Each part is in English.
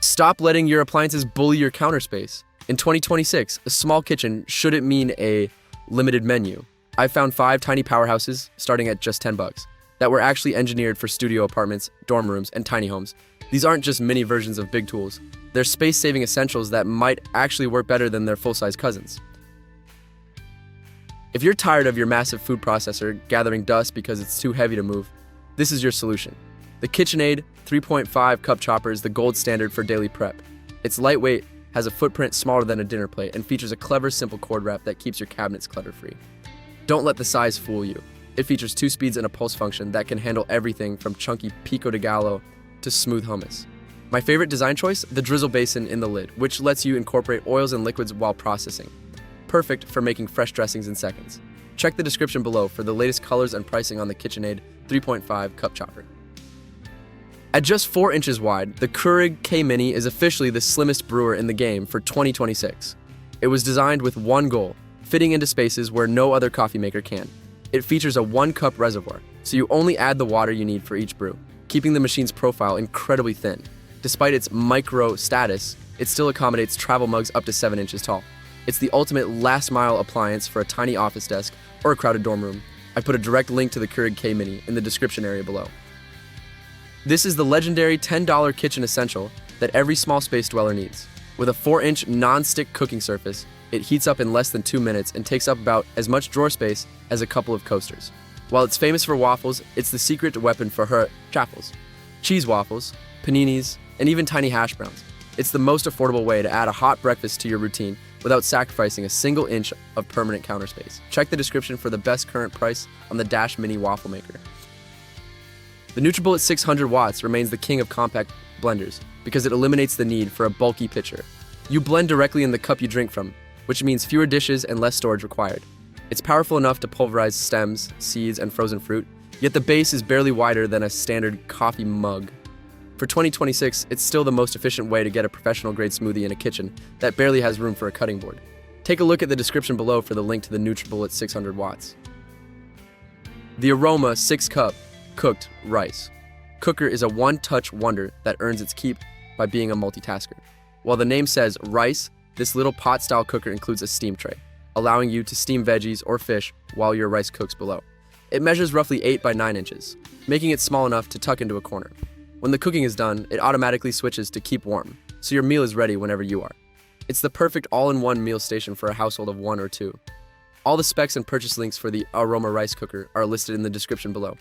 Stop letting your appliances bully your counter space. In 2026, a small kitchen shouldn't mean a limited menu. I found 5 tiny powerhouses starting at just $10 that were actually engineered for studio apartments, dorm rooms, and tiny homes. These aren't just mini versions of big tools. They're space-saving essentials that might actually work better than their full-size cousins. If you're tired of your massive food processor gathering dust because it's too heavy to move, this is your solution. The KitchenAid 3.5 cup chopper is the gold standard for daily prep. It's lightweight, has a footprint smaller than a dinner plate, and features a clever, simple cord wrap that keeps your cabinets clutter-free. Don't let the size fool you. It features 2 speeds and a pulse function that can handle everything from chunky pico de gallo to smooth hummus. My favorite design choice, the drizzle basin in the lid, which lets you incorporate oils and liquids while processing. Perfect for making fresh dressings in seconds. Check the description below for the latest colors and pricing on the KitchenAid 3.5 cup chopper. At just 4 inches wide, the Keurig K-Mini is officially the slimmest brewer in the game for 2026. It was designed with one goal, fitting into spaces where no other coffee maker can. It features a 1-cup reservoir, so you only add the water you need for each brew, keeping the machine's profile incredibly thin. Despite its micro status, it still accommodates travel mugs up to 7 inches tall. It's the ultimate last-mile appliance for a tiny office desk or a crowded dorm room. I put a direct link to the Keurig K-Mini in the description area below. This is the legendary $10 kitchen essential that every small space dweller needs. With a 4-inch non-stick cooking surface, it heats up in less than 2 minutes and takes up about as much drawer space as a couple of coasters. While it's famous for waffles, it's the secret weapon for her chaffles, cheese waffles, paninis, and even tiny hash browns. It's the most affordable way to add a hot breakfast to your routine without sacrificing a single inch of permanent counter space. Check the description for the best current price on the Dash Mini waffle maker. The nutribullet 600 watts remains the king of compact blenders because it eliminates the need for a bulky pitcher. You blend directly in the cup you drink from, which means fewer dishes and less storage required. It's powerful enough to pulverize stems, seeds, and frozen fruit, yet the base is barely wider than a standard coffee mug. For 2026, it's still the most efficient way to get a professional-grade smoothie in a kitchen that barely has room for a cutting board. Take a look at the description below for the link to the nutribullet 600 watts. The AROMA 6-cup cooked rice cooker is a one-touch wonder that earns its keep by being a multitasker. While the name says rice, this little pot-style cooker includes a steam tray, allowing you to steam veggies or fish while your rice cooks below. It measures roughly 8 by 9 inches, making it small enough to tuck into a corner. When the cooking is done, it automatically switches to keep warm, so your meal is ready whenever you are. It's the perfect all-in-one meal station for a household of 1 or 2. All the specs and purchase links for the AROMA rice cooker are listed in the description below.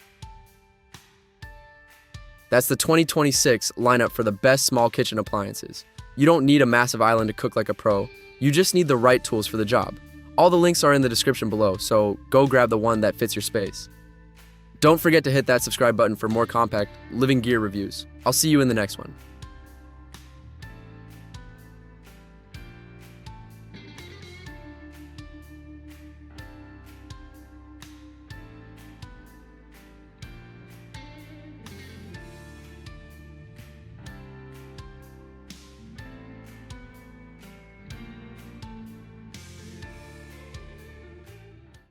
That's the 2026 lineup for the best small kitchen appliances. You don't need a massive island to cook like a pro. You just need the right tools for the job. All the links are in the description below, so go grab the one that fits your space. Don't forget to hit that subscribe button for more compact living gear reviews. I'll see you in the next one.